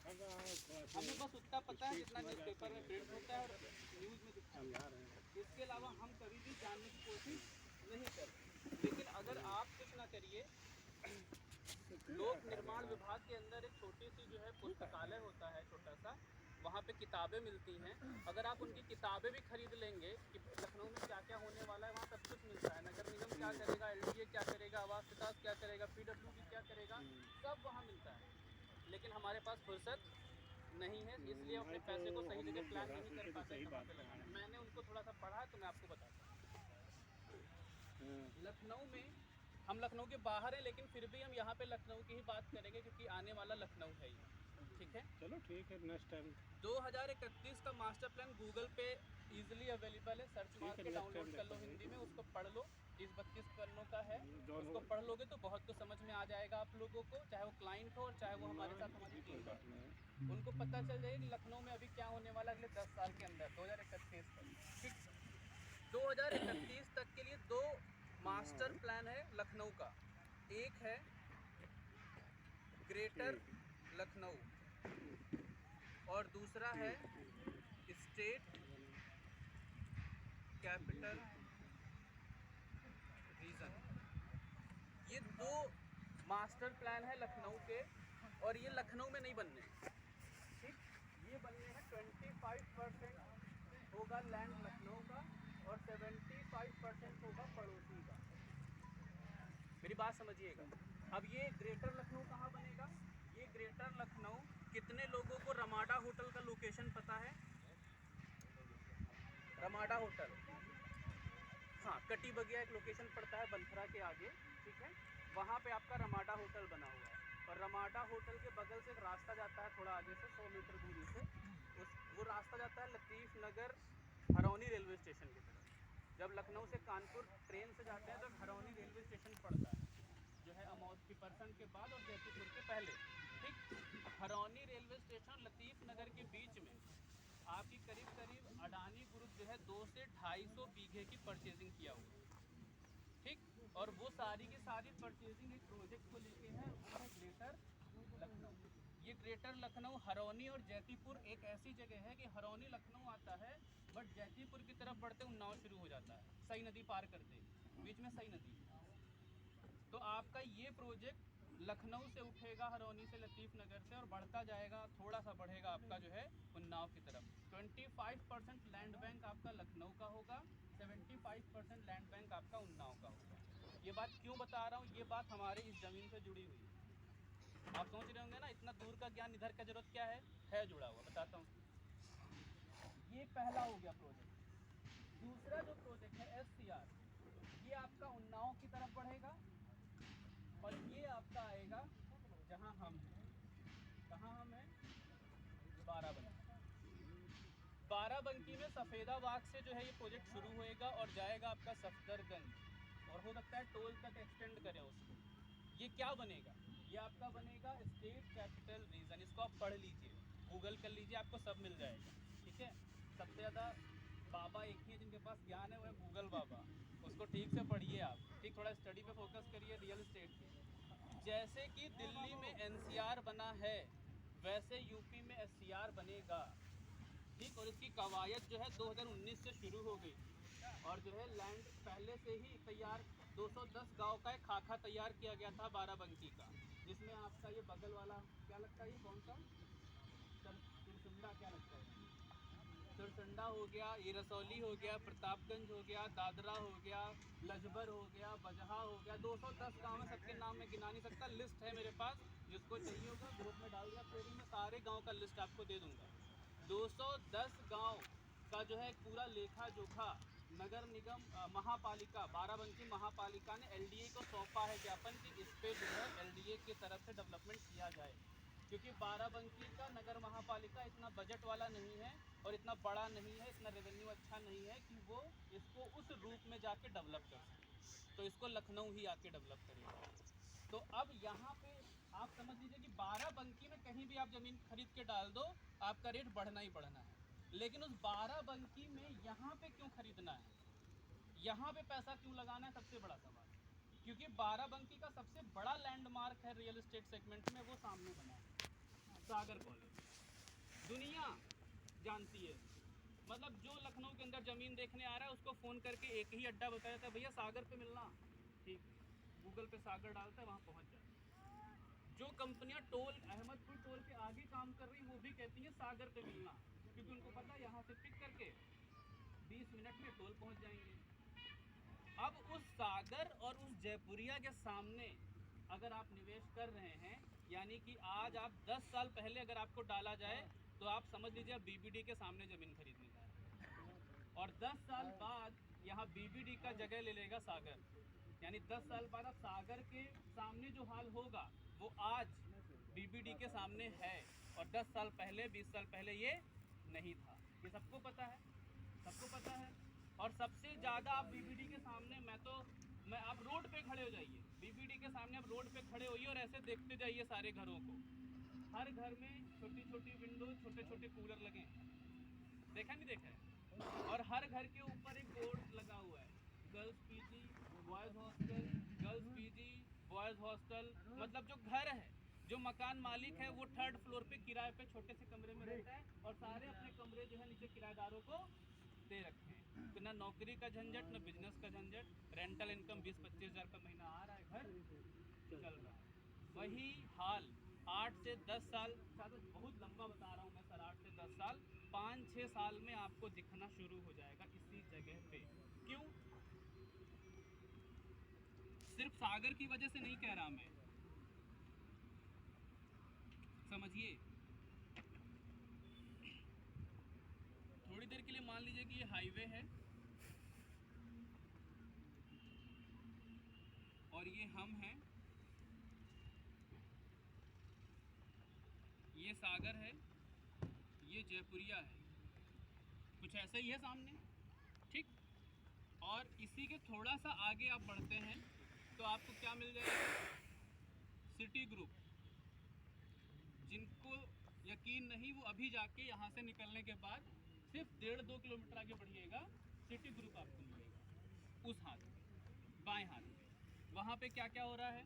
हमें बस उतना पता है जितना न्यूज़पेपर में प्रिंट होता है और न्यूज़ में दिखता है। इसके अलावा हम कभी भी जानने की कोशिश नहीं करते। लेकिन अगर आप कुछ ना करिए, लोक निर्माण विभाग के अंदर एक छोटी सी जो है पुस्तकालय होता है, छोटा सा, वहाँ पे किताबें मिलती हैं। अगर आप उनकी किताबें भी खरीद लेंगे कि लखनऊ में क्या क्या होने वाला है, वहाँ सब कुछ मिलता है। नगर निगम क्या करेगा, एलडीए क्या करेगा, आवास विकास क्या करेगा, पीडब्ल्यूडी क्या करेगा, सब वहाँ मिलता है। लेकिन हमारे पास फुर्सत नहीं है, इसलिए अपने पैसे को सही जगह प्लान नहीं कर पाते कहाँ पे लगाना है। मैंने उनको थोड़ा सा पढ़ा तो मैं आपको बताता हूँ। लखनऊ में, हम लखनऊ के बाहर हैं लेकिन फिर भी हम यहाँ पे लखनऊ की ही बात करेंगे क्योंकि आने वाला लखनऊ है ये। ठीक है, चलो ठीक है, नेक्स्ट टाइम 2031 का मास्टर प्लान गूगल पे इजीली अवेलेबल है, सर्च मार के डाउनलोड कर लो हिंदी में, उसको पढ़ लो। 30-32 पन्नों का है, उसको पढ़ लोगे तो बहुत कुछ समझ में आ जाएगा आप लोगों को, चाहे वो क्लाइंट हो और चाहे वो हमारे साथ हमारी टीम का। उनको पता चल जाएगा कि लखनऊ में अभी क्या होने वाला अगले 10 साल के अंदर, 2031 तक। ठीक, 2031 तक के लिए 2 मास्टर प्लान है लखनऊ का। एक है ग्रेटर लखनऊ और दूसरा है स्टेट कैपिटल रीजन। ये 2 मास्टर प्लान है लखनऊ के, और ये लखनऊ में नहीं बनने। ठीक, ये बनने हैं 25% होगा लैंड लखनऊ का और 75% होगा पड़ोसी का। मेरी बात समझिएगा। अब ये ग्रेटर लखनऊ कहाँ बनेगा? ये ग्रेटर लखनऊ, कितने लोगों को रमाडा होटल का लोकेशन पता है? रमाडा होटल, हाँ, कटी बगिया एक लोकेशन पड़ता है बनथरा के आगे। ठीक है, वहाँ पे आपका रमाडा होटल बना हुआ है, और रमाडा होटल के बगल से एक रास्ता जाता है थोड़ा आगे से 100 मीटर दूरी से, वो रास्ता जाता है लतीफ़ नगर हरौनी रेलवे स्टेशन की तरफ। जब लखनऊ से कानपुर ट्रेन से जाते हैं तो हरौनी रेलवे स्टेशन पड़ता है, जो है अमौद पिपरसन के बाद और जैतीपुर के पहले। ठीक, हरौनी रेलवे स्टेशन लतीफ़ नगर के बीच में आपकी करीब करीब अडानी ग्रुप जो है 200 से 250 बीघे की परचेजिंग किया हुआ है। ठीक, और वो सारी की सारी परचेजिंग एक प्रोजेक्ट को लेके है, वो है ग्रेटर लखनऊ। ये ग्रेटर लखनऊ हरौनी और जैतीपुर एक ऐसी जगह है कि हरौनी लखनऊ आता है, बट जैतीपुर की तरफ बढ़ते उन्नाव शुरू हो जाता है, सई नदी पार करते ही बीच में सई नदी। तो आपका ये प्रोजेक्ट लखनऊ से उठेगा, हरौनी से, लतीफ़ नगर से, और बढ़ता जाएगा, थोड़ा सा बढ़ेगा आपका जो है उन्नाव की तरफ। 25% लैंड बैंक आपका लखनऊ का होगा, 75% लैंड बैंक आपका उन्नाव का होगा। ये बात क्यों बता रहा हूँ? ये बात हमारे इस ज़मीन से जुड़ी हुई है। आप सोच रहे होंगे ना इतना दूर का ज्ञान इधर का जरूरत क्या है जुड़ा हुआ, बताता हूँ। ये पहला हो गया प्रोजेक्ट। दूसरा जो प्रोजेक्ट है SCR, ये आपका उन्नाव की तरफ बढ़ेगा, और ये आपका आएगा जहां हम हैं। कहाँ हम हैं? बाराबंकी। बाराबंकी में सफ़ेदाबाग से जो है ये प्रोजेक्ट शुरू होएगा और जाएगा आपका सफदरगंज, और हो सकता है टोल तक एक्सटेंड करें उसको। ये क्या बनेगा? ये आपका बनेगा स्टेट कैपिटल रीजन। इसको आप पढ़ लीजिए, गूगल कर लीजिए, आपको सब मिल जाएगा। ठीक है, सबसे ज़्यादा बाबा एक ही है जिनके पास ज्ञान है, वो है गूगल बाबा। उसको ठीक से पढ़िए आप। ठीक, थोड़ा स्टडी पे फोकस करिए रियल इस्टेट पे। जैसे कि दिल्ली में NCR बना है, वैसे यूपी में SCR बनेगा। ठीक, और इसकी कवायद जो है 2019 से शुरू हो गई, और जो है लैंड पहले से ही तैयार, 210 गांव का एक खाका तैयार किया गया था बाराबंकी का, जिसमें आपका ये बगल वाला क्या लगता है, ये कौन सा सुरसुंडा क्या लगता है, सुरसंडा हो गया, ये रसौली हो गया, प्रतापगंज हो गया, दादरा हो गया, लजबर हो गया, बजहा हो गया, 210 गांव है, सबके नाम मैं गिना नहीं सकता, लिस्ट है मेरे पास, जिसको चाहिए होगा ग्रुप में डाल दिया क्वेरी में, सारे गांव का लिस्ट आपको दे दूंगा। 210 गांव का जो है एक पूरा लेखा जोखा नगर निगम महापालिका, बाराबंकी महापालिका ने LDA को सौंपा है ज्ञापन कि इस पे जो है LDA की तरफ से डेवलपमेंट किया जाए, क्योंकि बाराबंकी का नगर महापालिका इतना बजट वाला नहीं है और इतना बड़ा नहीं है, इतना रेवेन्यू अच्छा नहीं है कि वो इसको उस रूप में जाके डेवलप कर सके, तो इसको लखनऊ ही आके डेवलप करेगा। तो अब यहाँ पे आप समझ लीजिए कि बाराबंकी में कहीं भी आप ज़मीन खरीद के डाल दो, आपका रेट बढ़ना ही बढ़ना है। लेकिन उस बाराबंकी में यहाँ पे क्यों खरीदना है, यहाँ पे पैसा क्यों लगाना है, सबसे बड़ा सवाल। क्योंकि बाराबंकी का सबसे बड़ा लैंडमार्क है रियल एस्टेट सेगमेंट में, वो सामने बना है। सागर कॉलेज, दुनिया जानती है। मतलब जो लखनऊ के अंदर ज़मीन देखने आ रहा है उसको फ़ोन करके एक ही अड्डा बताया था, भैया सागर पे मिलना, ठीक, गूगल पे सागर डालता है, वहाँ पहुँच जाता है। जो कंपनियाँ टोल अहमदपुर टोल के आगे काम कर रही वो भी कहती हैं सागर पे मिलना, क्योंकि उनको पता है यहाँ से पिक करके 20 मिनट में टोल पहुँच जाएंगे। अब उस सागर और उस जयपुरिया के सामने अगर आप निवेश कर रहे हैं, यानी कि आज आप 10 साल पहले अगर आपको डाला जाए तो आप समझ लीजिए आप बीबीडी के सामने ज़मीन खरीदने जा रहे हैं, और 10 साल बाद यहाँ बीबीडी का जगह ले लेगा सागर, यानी 10 साल बाद अब सागर के सामने जो हाल होगा वो आज बीबीडी के सामने है, और 10 साल पहले 20 साल पहले ये नहीं था। ये सबको पता है, सबको पता है। और सबसे ज़्यादा आप बीबीडी के सामने मैं आप रोड पे खड़े हो जाइए, बीबीडी के सामने आप रोड पे खड़े होइए और ऐसे देखते जाइए सारे घरों को। हर घर में छोटी छोटी विंडो, छोटे छोटे कूलर लगे हैं, देखा नहीं देखा है? और हर घर के ऊपर एक बोर्ड लगा हुआ है, girls PG, boys hostel, girls PG, boys hostel. मतलब जो घर है, जो मकान मालिक है वो 3rd फ्लोर पे किराए पे छोटे से कमरे में रहता है, और सारे अपने कमरे जो है नीचे किराएदारों को दे रखे हैं। तो ना नौकरी का झंझट, ना बिजनेस का झंझट, रेंटल इनकम 20-25 हज़ार का महीना आ रहा है, घर चल रहा है। वही हाल 8 से 10 साल, बहुत लंबा बता रहा हूँ मैं सर, 8 से 10 साल, 5-6 साल में आपको दिखना शुरू हो जाएगा इसी जगह पे। क्यों? सिर्फ सागर की वजह से नहीं कह रहा मैं, समझिए। थोड़ी देर के लिए मान लीजिए कि ये हाईवे है और ये हम हैं, ये सागर है, ये जयपुरिया है, कुछ ऐसा ही है सामने, ठीक। और इसी के थोड़ा सा आगे आप बढ़ते हैं तो आपको क्या मिल जाएगा? City group. जिनको यकीन नहीं वो अभी जाके यहाँ से निकलने के बाद सिर्फ 1.5-2 किलोमीटर आगे बढ़िएगा, सिटी ग्रुप आपको मिलेगा उस हाथ पे, बाएं हाथ पे। वहाँ पे क्या क्या हो रहा है?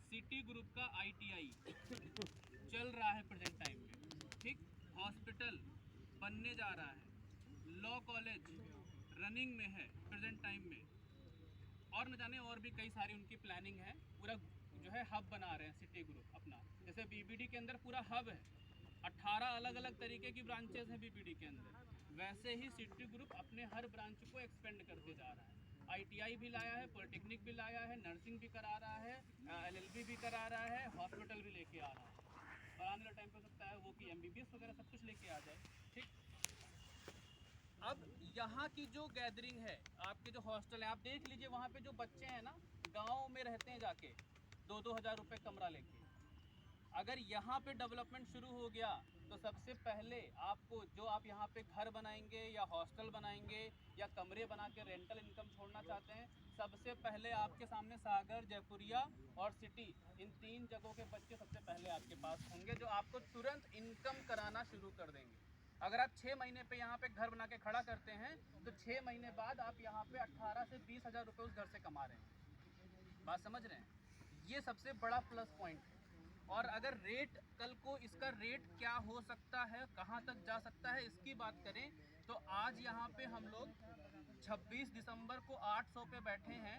सिटी ग्रुप का ITI चल रहा है प्रेजेंट टाइम में, ठीक। हॉस्पिटल बनने जा रहा है, लॉ कॉलेज रनिंग में है प्रेजेंट टाइम में, और न जाने और भी कई सारी उनकी प्लानिंग है। पूरा जो है हब बना रहे हैं सिटी ग्रुप अपना, जैसे बीबीडी के अंदर पूरा हब है, 18 अलग अलग तरीके की ब्रांचेस हैं बीबीडी के अंदर, वैसे ही सिटी ग्रुप अपने हर ब्रांच को एक्सपेंड करते जा रहा है। ITI भी लाया है, पॉलिटेक्निक भी लाया है, नर्सिंग भी करा रहा है, LLB भी करा रहा है, हॉस्पिटल भी लेके आ रहा है, और आने वाले टाइम पे हो सकता है वो कि MBBS वगैरह सब कुछ लेके आ जाए, ठीक। अब यहाँ की जो गैदरिंग है, आपके जो हॉस्टल है, आप देख लीजिए वहाँ पे जो बच्चे हैं ना, गांव में रहते हैं जाके 2-2 हज़ार रुपये कमरा लेके। अगर यहाँ पे डेवलपमेंट शुरू हो गया तो सबसे पहले आपको, जो आप यहाँ पे घर बनाएंगे या हॉस्टल बनाएंगे या कमरे बना के रेंटल इनकम छोड़ना चाहते हैं, सबसे पहले आपके सामने सागर, जयपुरिया और सिटी, इन 3 जगहों के बच्चे सबसे पहले आपके पास होंगे, जो आपको तुरंत इनकम कराना शुरू कर देंगे। अगर आप 6 महीने पे यहाँ पे घर बना के खड़ा करते हैं तो 6 महीने बाद आप यहाँ पे 18 से 20 हज़ार रुपये उस घर से कमा रहे हैं। बात समझ रहे हैं? ये सबसे बड़ा प्लस पॉइंट है। और अगर रेट, कल को इसका रेट क्या हो सकता है, कहाँ तक जा सकता है, इसकी बात करें तो आज यहाँ पे हम लोग 26 दिसंबर को 800 पे बैठे हैं,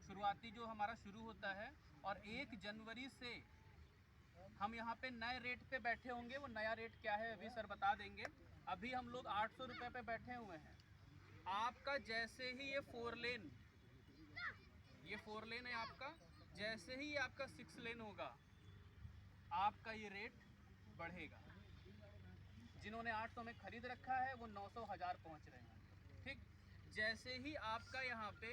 शुरुआती जो हमारा शुरू होता है, और 1 जनवरी से हम यहाँ पे नए रेट पे बैठे होंगे। वो नया रेट क्या है अभी सर बता देंगे। अभी हम लोग 800 रुपये पे बैठे हुए हैं। आपका जैसे ही ये 4 लेन, ये 4 लेन है आपका, जैसे ही ये आपका 6 लेन होगा आपका ये रेट बढ़ेगा। जिन्होंने 800 में खरीद रखा है वो 900 हज़ार पहुँच रहे हैं, ठीक। जैसे ही आपका यहाँ पे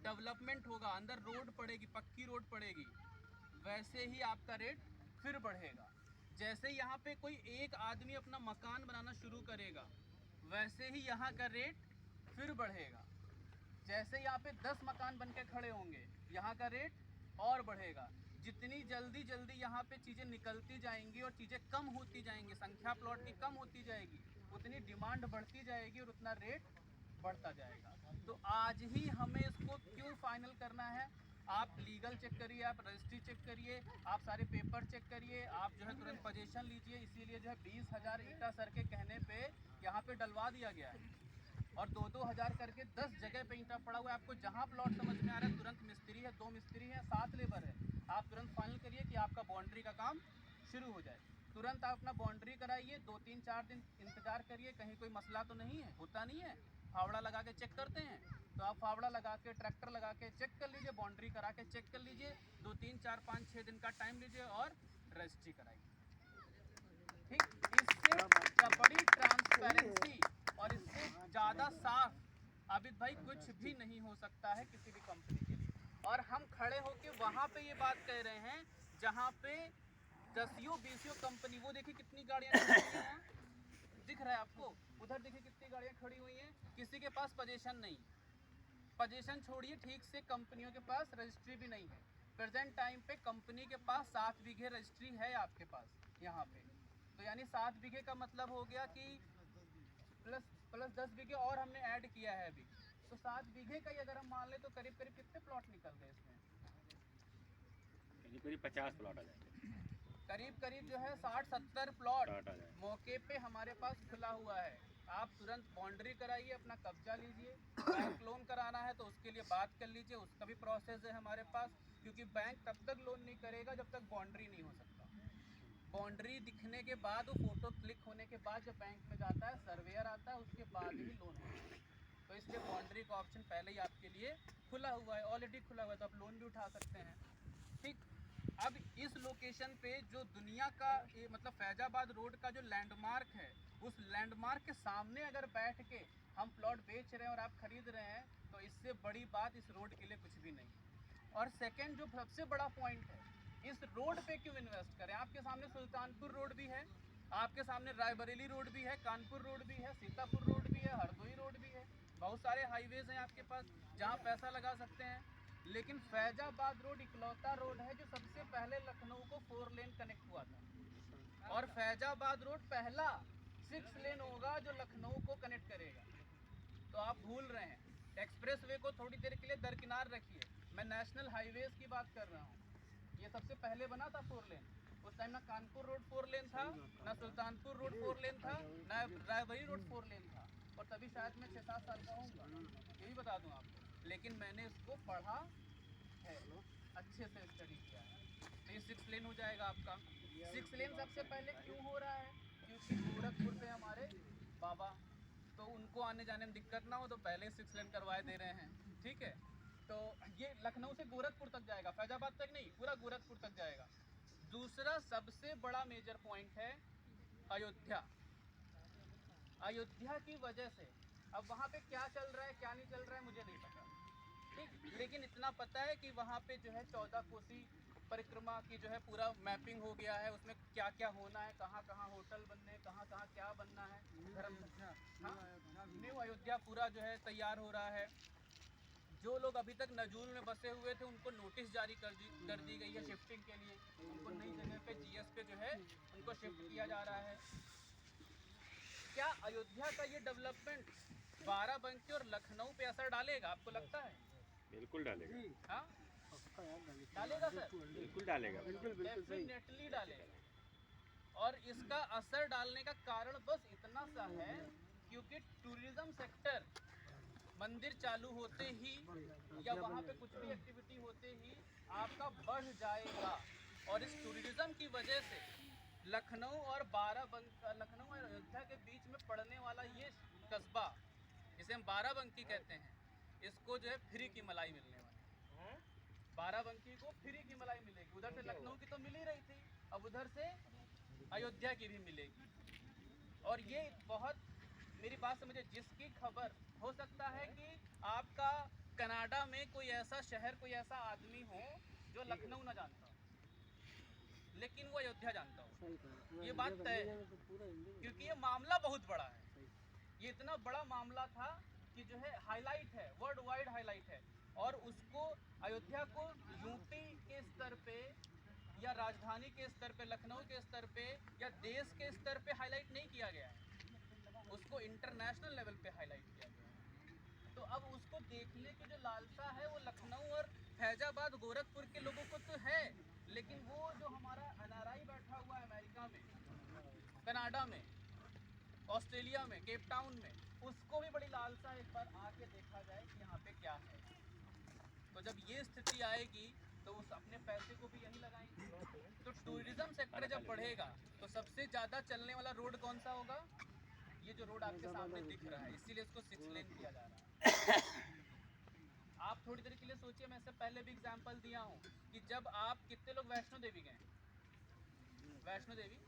डेवलपमेंट होगा, अंदर रोड पड़ेगी, पक्की रोड पड़ेगी, वैसे ही आपका रेट फिर बढ़ेगा। जैसे यहाँ पे कोई एक आदमी अपना मकान बनाना शुरू करेगा, वैसे ही यहाँ का रेट फिर बढ़ेगा। जैसे यहाँ पे 10 मकान बन के खड़े होंगे, यहाँ का रेट और बढ़ेगा। जितनी जल्दी जल्दी यहाँ पे चीज़ें निकलती जाएंगी और चीज़ें कम होती जाएंगी, संख्या प्लॉट की कम होती जाएगी, उतनी डिमांड बढ़ती जाएगी और उतना रेट बढ़ता जाएगा। तो आज ही हमें इसको क्यों फाइनल करना है? आप लीगल चेक करिए, आप रजिस्ट्री चेक करिए, आप सारे पेपर चेक करिए, आप जो है तुरंत पोजीशन लीजिए। इसीलिए जो है 20,000 ईटा सर के कहने पे यहाँ पे डलवा दिया गया है, और 2-2 हज़ार करके 10 जगह पे ईंटा पड़ा हुआ है। आपको जहाँ प्लॉट समझ में आ रहा है, तुरंत मिस्त्री है, 2 मिस्त्री हैं, 7 लेबर है, आप तुरंत फाइनल करिए कि आपका बाउंड्री का काम शुरू हो जाए। तुरंत आप अपना बाउंड्री कराइए, 2-3-4 दिन इंतजार करिए, कहीं कोई मसला तो नहीं है, होता नहीं है, फावड़ा लगा के चेक करते हैं, तो आप फावड़ा लगा के, ट्रैक्टर लगा के चेक कर लीजिए, बाउंड्री करा के चेक कर लीजिए, 2-3-4-5-6 दिन का टाइम लीजिए और रजिस्ट्री कराइए। ठीक, इससे बड़ी ट्रांसपेरेंसी और इससे ज़्यादा साफ आबिद भाई कुछ भी नहीं हो सकता है किसी भी कंपनी के लिए। और हम खड़े होके वहाँ पे ये बात कह रहे हैं जहाँ पे 10-20 कंपनी, वो देखिए कितनी गाड़ियाँ खड़ी हुई हैं, दिख रहा है आपको, उधर देखिए कितनी गाड़ियाँ खड़ी हुई हैं, किसी के पास पोजीशन नहीं, पोजीशन छोड़िए, ठीक से कंपनियों के पास रजिस्ट्री भी नहीं है। प्रेजेंट टाइम पे कंपनी के पास 7 बीघे रजिस्ट्री है आपके पास यहाँ पे, तो यानी 7 बीघे का मतलब हो गया कि प्लस 10 बीघे और हमने ऐड किया है अभी, तो 7 बीघे का ही अगर हम मान ले तो करीब करीब कितने प्लॉट निकल गए इसमें? करीब 50 प्लॉट आ जाएंगे, करीब जो है 60-70 प्लॉट मौके पे हमारे पास खुला हुआ है। आप तुरंत बाउंड्री कराइए, अपना कब्जा लीजिए। बैंक लोन कराना है तो उसके लिए बात कर लीजिए, उसका भी प्रोसेस है हमारे पास, क्योंकि बैंक तब तक लोन नहीं करेगा जब तक बाउंड्री नहीं हो सकता। बाउंड्री दिखने के बाद, वो फोटो क्लिक होने के बाद जब बैंक में जाता है, सर्वेयर आता है, उसके बाद ही लोन होता है। तो इसलिए बाउंड्री का ऑप्शन पहले ही आपके लिए खुला हुआ है, ऑलरेडी खुला हुआ है, तो आप लोन भी उठा सकते हैं। ठीक, अब इस लोकेशन पे जो दुनिया का मतलब फैजाबाद रोड का जो लैंडमार्क है, उस लैंडमार्क के सामने अगर बैठ के हम प्लॉट बेच रहे हैं और आप खरीद रहे हैं, तो इससे बड़ी बात इस रोड के लिए कुछ भी नहीं। और सेकंड जो सबसे बड़ा पॉइंट है, इस रोड पे क्यों इन्वेस्ट करें? आपके सामने सुल्तानपुर रोड भी है, आपके सामने रायबरेली रोड भी है, कानपुर रोड भी है, सीतापुर रोड भी है, हरदोई रोड भी है, बहुत सारे हाईवेज हैं आपके पास जहाँ पैसा लगा सकते हैं। लेकिन फैजाबाद रोड इकलौता रोड है जो सबसे पहले लखनऊ को 4 लेन कनेक्ट हुआ था, और फैजाबाद रोड पहला 6 लेन होगा जो लखनऊ को कनेक्ट करेगा। तो आप भूल रहे हैं, एक्सप्रेस वे को थोड़ी देर के लिए दरकिनार रखिए, मैं नेशनल हाईवेज की बात कर रहा हूँ। ये सबसे पहले बना था 4 लेन, उस टाइम ना कानपुर रोड 4 लेन था, ना सुल्तानपुर रोड 4 लेन था, ना रायबरेली रोड 4 लेन था, और तभी शायद मैं 6-7 साल का होऊंगा, ये भी बता दूं आपको। लेकिन मैंने इसको पढ़ा है, अच्छे से स्टडी किया है, तो ये 6 लेन हो जाएगा आपका। 6 लेन सबसे पहले क्यों हो रहा है? क्योंकि गोरखपुर से हमारे बाबा, तो उनको आने जाने में दिक्कत ना हो, तो पहले 6 लेन करवाए दे रहे हैं। ठीक है, तो ये लखनऊ से गोरखपुर तक जाएगा, फैजाबाद तक नहीं, पूरा गोरखपुर तक जाएगा। दूसरा सबसे बड़ा मेजर पॉइंट है अयोध्या। अयोध्या की वजह से अब वहाँ पे क्या चल रहा है क्या नहीं चल रहा है मुझे नहीं पता, ठीक, लेकिन इतना पता है कि वहाँ पे जो है 14 कोसी परिक्रमा की जो है पूरा मैपिंग हो गया है, उसमें क्या क्या होना है, कहाँ कहाँ होटल बनने हैं, कहाँ कहाँ क्या बनना है, न्यू अयोध्या पूरा जो है तैयार हो रहा है। जो लोग अभी तक नजूल में बसे हुए थे उनको नोटिस जारी कर दी गई है शिफ्टिंग के लिए, उनको नई जगह पे जीएस पे जो है उनको शिफ्ट किया जा रहा है। क्या अयोध्या का ये डेवलपमेंट बाराबंकी और लखनऊ पे असर डालेगा, आपको लगता है? बिल्कुल डालेगा। हाँ, डालेगा सर, बिल्कुल डालेगा, डेफिनेटली डालेगा। और इसका असर डालने का कारण बस इतना सा है क्योंकि टूरिज्म सेक्टर मंदिर चालू होते ही या वहाँ पे कुछ भी एक्टिविटी होते ही आपका बढ़ जाएगा, और इस टूरिज्म की वजह से लखनऊ और लखनऊ और अयोध्या के बीच में पड़ने वाला ये कस्बा, जिसे हम बाराबंकी कहते हैं, इसको जो है फ्री की मलाई मिलने वाली है। बाराबंकी को फ्री की मलाई मिलेगी, उधर से लखनऊ की तो मिल ही रही थी, अब उधर से अयोध्या की भी मिलेगी। और ये बहुत, मेरी बात समझे, जिसकी खबर हो सकता है कि आपका कनाडा में कोई ऐसा शहर, कोई ऐसा आदमी हो जो लखनऊ ना जानता हो, लेकिन वो अयोध्या जानता हो, ये बात तय है, क्योंकि ये मामला बहुत बड़ा है। ये इतना बड़ा मामला था कि जो है हाईलाइट है, वर्ल्ड वाइड हाईलाइट है, और उसको, अयोध्या को यूपी के स्तर पे या राजधानी के स्तर पे, लखनऊ के स्तर पे या देश के स्तर पे हाईलाइट नहीं किया गया है, उसको इंटरनेशनल लेवल पे हाईलाइट किया गया है। तो अब उसको देखने की जो लालसा है वो लखनऊ और फैजाबाद गोरखपुर के लोगों को तो है, लेकिन वो जो हमारा एनआरआई बैठा हुआ है अमेरिका में, कनाडा में, ऑस्ट्रेलिया में, केप टाउन में, उसको भी बड़ी लालसा एक बार आके देखा जाए कि यहाँ पे क्या है। तो जब ये स्थिति आएगी तो उस अपने पैसे को भी यहीं लगाएंगे। तो टूरिज्म सेक्टर जब बढ़ेगा तो सबसे ज़्यादा चलने वाला रोड कौन सा होगा? ये जो रोड आपके सामने दिख रहा है, इसीलिए इसको 6 लेन किया जा रहा है। आप थोड़ी देर के लिए सोचिए, मैं इससे पहले भी एग्जांपल दिया हूँ कि जब आप कितने लोग वैष्णो देवी गए? वैष्णो देवी,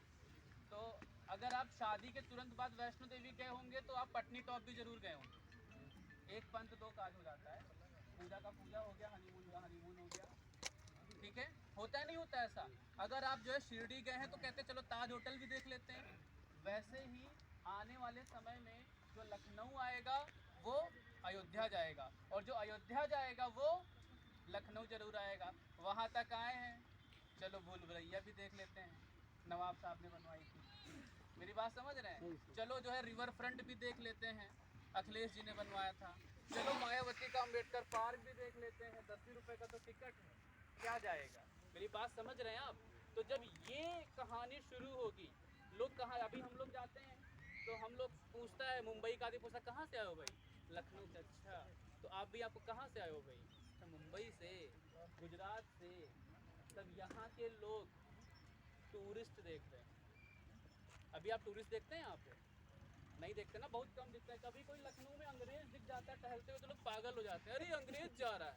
तो अगर आप शादी के तुरंत बाद वैष्णो देवी गए होंगे तो आप पटनी टॉप भी जरूर गए होंगे। एक पंथ दो काज हो जाता है, पूजा का पूजा हो गया, हनीमून का हनीमून हो गया, ठीक है? होता है नहीं होता ऐसा? अगर आप जो है शिरडी गए हैं तो कहते चलो ताज होटल भी देख लेते हैं। वैसे ही आने वाले समय में जो लखनऊ आएगा वो अयोध्या जाएगा, और जो अयोध्या जाएगा वो लखनऊ जरूर आएगा। वहाँ तक आए हैं, चलो भूल भुलैया भी देख लेते हैं, नवाब साहब ने बनवाई थी। मेरी बात समझ रहे हैं? चलो जो है रिवर फ्रंट भी देख लेते हैं, अखिलेश जी ने बनवाया था। चलो मायावती का अम्बेडकर पार्क भी देख लेते हैं, 10 रुपए का तो टिकट है, क्या जाएगा? मेरी बात समझ रहे हैं आप? तो जब ये कहानी शुरू होगी, लोग कहाँ, अभी हम लोग जाते हैं तो हम लोग पूछता है, मुंबई का आदमी पूछता कहाँ से आए हो भाई? लखनऊ से। अच्छा, तो आप भी, आपको कहाँ से आए हो भाई? तो मुंबई से, गुजरात से। तब यहाँ के लोग टूरिस्ट देख रहे हैं। अभी आप टूरिस्ट देखते हैं यहाँ पे? नहीं देखते ना, बहुत कम दिखता है। कभी कोई लखनऊ में अंग्रेज दिख जाता है टहलते हुए तो लोग पागल हो जाते हैं, अरे अंग्रेज जा रहा है,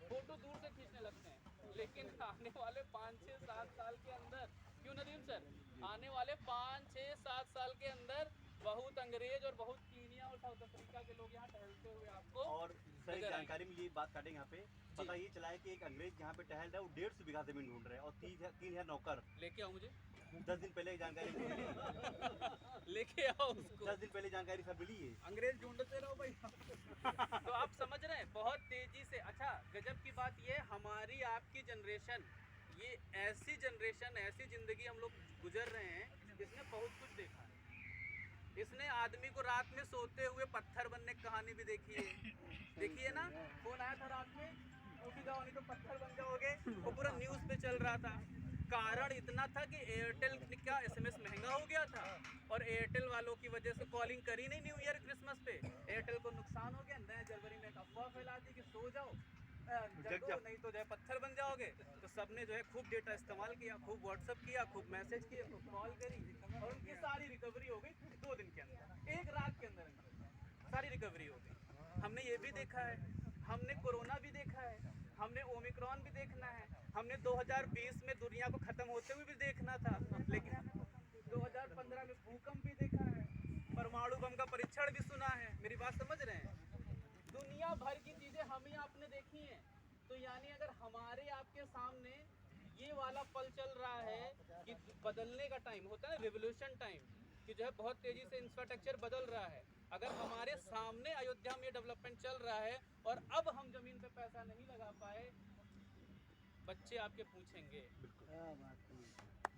फोटो दूर से खींचने लगते हैं। लेकिन आने वाले 5, 6, 7 साल के अंदर, क्यों नदीम सर, आने वाले 5, 6, 7 साल के अंदर बहुत अंग्रेज और बहुत कीनिया और साउथ अफ्रीका के लोग यहाँ टहलते हुए आपको। और सही जानकारी में ये बात काटेंगे यहाँ पे, पता ये चला है कि एक अंग्रेज यहाँ पे टहल रहा है, वो 150 बीघा जमीन ढूंढ रहे हैं और 3 है नौकर। लेके आओ मुझे, 10 दिन पहले जानकारी मिली। लेके आओ उसको। 10 दिन पहले जानकारी सब मिली है। अंग्रेज ढूंढते रहो भाई। तो आप समझ रहे हैं बहुत तेजी से। अच्छा, गजब की बात ये, हमारी आपकी जनरेशन, ये ऐसी जनरेशन, ऐसी जिंदगी हम लोग गुजर रहे हैं, इसने बहुत कुछ देखा है। इसने आदमी को रात में सोते हुए पत्थर बनने की कहानी भी देखी है। देखिए ना, फोन आया था रात में, उठ जाओ नहीं तो पत्थर बन जाओगे, वो पूरा न्यूज पे चल रहा था। कारण इतना था कि एयरटेल का एसएमएस महंगा हो गया था और एयरटेल वालों की वजह से कॉलिंग करी नहीं न्यू ईयर क्रिसमस पे। एयरटेल को नुकसान हो गया, नया जनवरी में एक अफवाह फैला दी कि सो जाओ, जगो नहीं तो जो है पत्थर बन जाओगे। तो सबने जो है खूब डेटा इस्तेमाल किया, खूब व्हाट्सअप किया, खूब मैसेज किए, खूब कॉल करी, और उनकी सारी रिकवरी हो गई 2 दिन के अंदर, 1 रात के अंदर सारी रिकवरी हो गई। हमने ये भी देखा है, हमने कोरोना भी देखा है, हमने ओमिक्रॉन भी देखना है, हमने 2020 में दुनिया को खत्म होते हुए भी देखना था, लेकिन 2015 में भूकंप भी देखा है, परमाणु बम का परीक्षण भी सुना है। मेरी बात समझ रहे हैं? दुनिया भर की चीजें हम ही आपने देखी हैं। तो यानी अगर हमारे आपके सामने ये वाला पल चल रहा है कि बदलने का टाइम होता है, रिवोल्यूशन टाइम, कि जो है बहुत तेजी से इंफ्रास्ट्रक्चर बदल रहा है, अगर हमारे सामने अयोध्या में डेवलपमेंट चल रहा है और अब हम जमीन पे पैसा नहीं लगा पाए, बच्चे आपके पूछेंगे,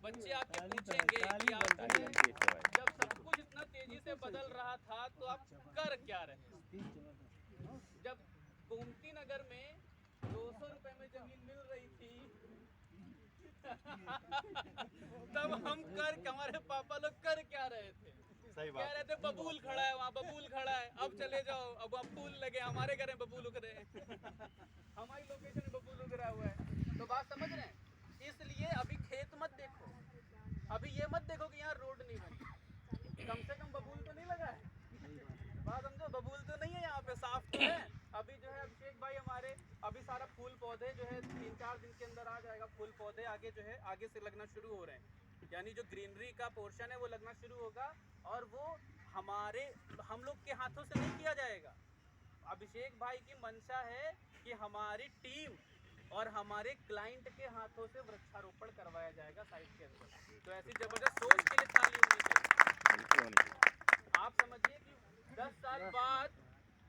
बच्चे आपके पूछेंगे कि आपने जब सब कुछ इतना तेजी से बदल रहा था तो आप कर क्या रहे? जब गोमती नगर में 200 रुपए में जमीन मिल रही थी तब हम कर, हमारे पापा लोग कर क्या रहे थे? सही बात। कह रहे थे बबूल खड़ा है वहाँ, बबूल खड़ा है, अब चले जाओ, अब आप फूल लगे, हमारे घर में बबूल उग रहे हैं। हमारी लोकेशन में बबूल उग रहा हुआ है। तो बात समझ रहे हैं? इसलिए अभी खेत मत देखो, अभी ये मत देखो कि यहाँ रोड नहीं बनी, कम से कम बबूल तो नहीं लगा है। बात समझो, बबूल तो नहीं है यहाँ पे, साफ तो है। अभी जो है अभिषेक भाई हमारे, अभी सारा फूल पौधे जो है 3-4 दिन के अंदर आ जाएगा, फूल पौधे आगे जो है आगे से लगना शुरू हो रहे हैं, यानी जो ग्रीनरी का पोर्शन है वो लगना शुरू होगा, और वो हम लोग के हाथों से नहीं किया जाएगा। अभिषेक भाई की मंशा है कि हमारी टीम और हमारे क्लाइंट के हाथों से वृक्षारोपण करवाया जाएगा साइट के अंदर। तो ऐसी जबरदस्त सोच के लिए ताली होनी चाहिए। आप समझिए कि 10 साल बाद,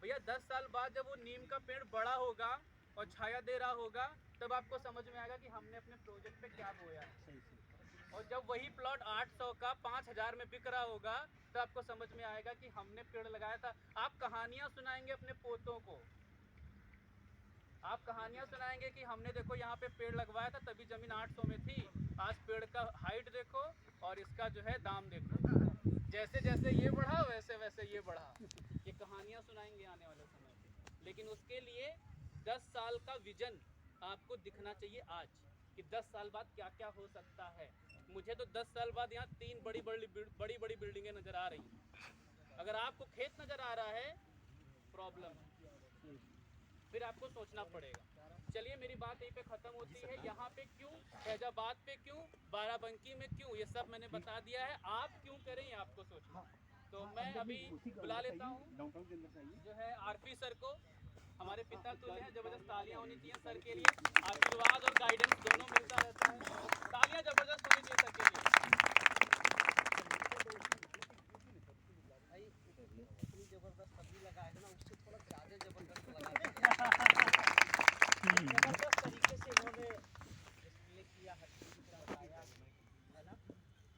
भैया 10 साल बाद जब वो नीम का पेड़ बड़ा होगा और छाया दे रहा होगा, तब आपको समझ में आएगा कि हमने अपने प्रोजेक्ट पे क्या बोया है। और जब वही प्लॉट 800 का 5000 में बिक रहा होगा, तो आपको समझ में आएगा कि हमने पेड़ लगाया था। आप कहानियां सुनाएंगे अपने पोतों को आप कहानियाँ सुनाएंगे कि हमने देखो यहाँ पे पेड़ लगवाया था तभी ज़मीन 800 में थी, आज पेड़ का हाइट देखो और इसका जो है दाम देखो, जैसे जैसे ये बढ़ा वैसे वैसे ये बढ़ा। ये कहानियाँ सुनाएंगे आने वाले समय पे, लेकिन उसके लिए 10 साल का विजन आपको दिखना चाहिए आज कि 10 साल बाद क्या क्या हो सकता है। मुझे तो 10 साल बाद यहाँ 3 बड़ी बड़ी बिल्डिंगें नज़र आ रही हैं। अगर आपको खेत नज़र आ रहा है प्रॉब्लम है, फिर आपको सोचना पड़ेगा। चलिए मेरी बात यहीं पे ख़त्म होती है। यहाँ पे क्यों, फैजाबाद पे क्यों, बाराबंकी में क्यों, ये सब मैंने बता दिया है। आप क्यों करें ये आपको सोचना। तो मैं अभी बुला लेता हूँ जो है आरपी सर को, हमारे पिता तुल्य हैं, जबरदस्त तालियां होनी चाहिए सर के लिए। आशीर्वाद और गाइडेंस दोनों मिलता रहता है, तालियां जबरदस्त होनी चाहिए सर के लिए। भाई इतनी जबरदस्त सब्जी लगाएगा ना, उससे थोड़ा ज़्यादा जबरदस्त लगा जबरदस्त तरीके से इन्होंने डिस्प्ले किया, हर चीज़ को बताया है ना,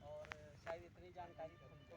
और शायद इतनी जानकारी तो हमको